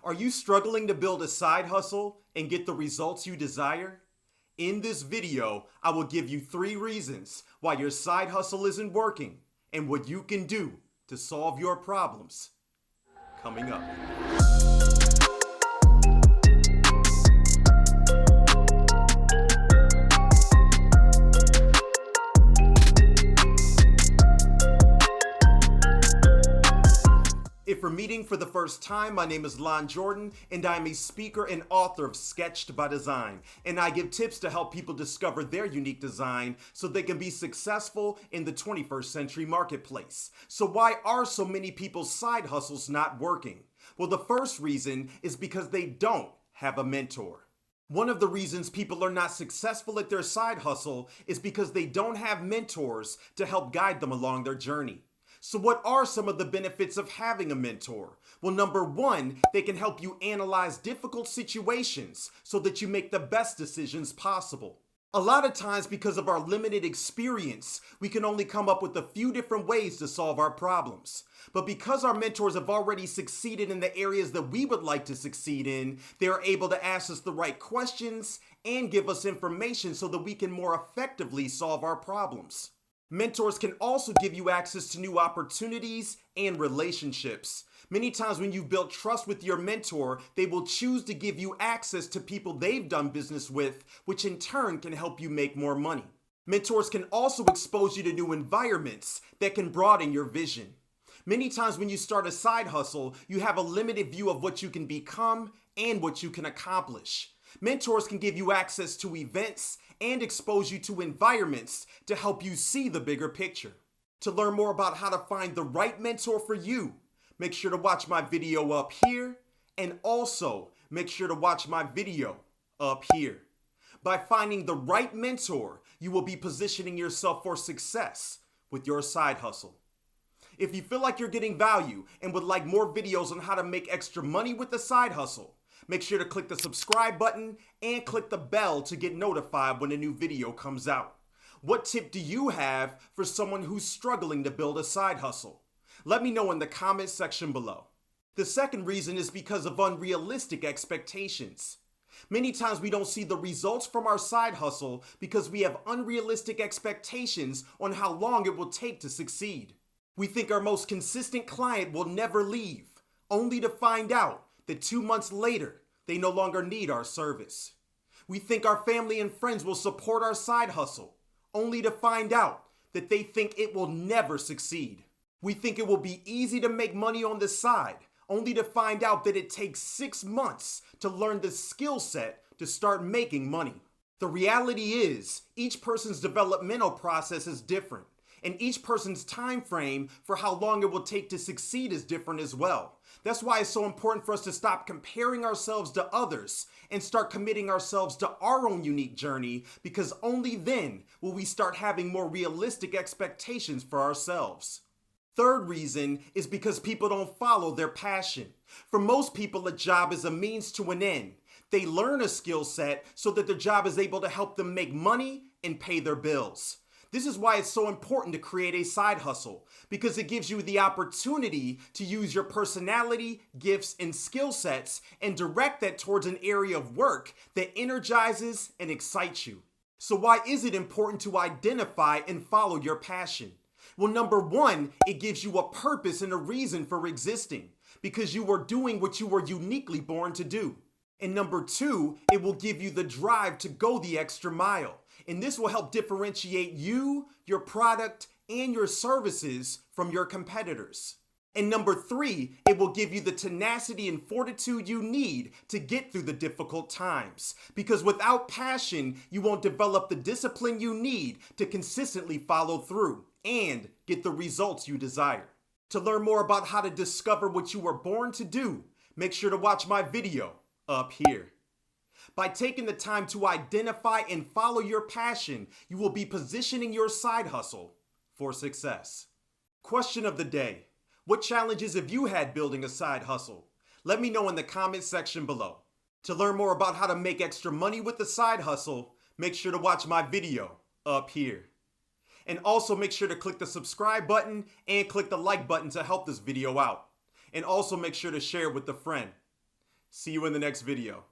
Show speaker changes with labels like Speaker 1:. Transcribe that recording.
Speaker 1: Are you struggling to build a side hustle and get the results you desire? In this video, I will give you 3 reasons why your side hustle isn't working and what you can do to solve your problems. Coming up. If we're meeting for the first time, my name is Lon Jordan, and I am a speaker and author of Sketched by Design, and I give tips to help people discover their unique design so they can be successful in the 21st century marketplace. So why are so many people's side hustles not working? Well, the first reason is because they don't have a mentor. One of the reasons people are not successful at their side hustle is because they don't have mentors to help guide them along their journey. So what are some of the benefits of having a mentor? Well, number 1, they can help you analyze difficult situations so that you make the best decisions possible. A lot of times, because of our limited experience, we can only come up with a few different ways to solve our problems. But because our mentors have already succeeded in the areas that we would like to succeed in, they are able to ask us the right questions and give us information so that we can more effectively solve our problems. Mentors can also give you access to new opportunities and relationships. Many times when you've built trust with your mentor, they will choose to give you access to people they've done business with, which in turn can help you make more money. Mentors can also expose you to new environments that can broaden your vision. Many times when you start a side hustle, you have a limited view of what you can become and what you can accomplish. Mentors can give you access to events and expose you to environments to help you see the bigger picture. To learn more about how to find the right mentor for you, make sure to watch my video up here, and also make sure to watch my video up here. By finding the right mentor, you will be positioning yourself for success with your side hustle. If you feel like you're getting value and would like more videos on how to make extra money with the side hustle, make sure to click the subscribe button and click the bell to get notified when a new video comes out. What tip do you have for someone who's struggling to build a side hustle? Let me know in the comment section below. The second reason is because of unrealistic expectations. Many times we don't see the results from our side hustle because we have unrealistic expectations on how long it will take to succeed. We think our most consistent client will never leave, only to find out that 2 months later, they no longer need our service. We think our family and friends will support our side hustle, only to find out that they think it will never succeed. We think it will be easy to make money on the side, only to find out that it takes 6 months to learn the skill set to start making money. The reality is, each person's developmental process is different, and each person's time frame for how long it will take to succeed is different as well. That's why it's so important for us to stop comparing ourselves to others and start committing ourselves to our own unique journey, because only then will we start having more realistic expectations for ourselves. Third reason is because people don't follow their passion. For most people, a job is a means to an end. They learn a skill set so that their job is able to help them make money and pay their bills. This is why it's so important to create a side hustle, because it gives you the opportunity to use your personality, gifts, and skill sets and direct that towards an area of work that energizes and excites you. So why is it important to identify and follow your passion? Well, number 1, it gives you a purpose and a reason for existing, because you are doing what you were uniquely born to do. And number 2, it will give you the drive to go the extra mile. And this will help differentiate you, your product, and your services from your competitors. And number 3, it will give you the tenacity and fortitude you need to get through the difficult times. Because without passion, you won't develop the discipline you need to consistently follow through and get the results you desire. To learn more about how to discover what you were born to do, make sure to watch my video up here. By taking the time to identify and follow your passion, you will be positioning your side hustle for success. Question of the day: what challenges have you had building a side hustle? Let me know in the comment section below. To learn more about how to make extra money with the side hustle, make sure to watch my video up here. And also make sure to click the subscribe button and click the like button to help this video out. And also make sure to share it with a friend. See you in the next video.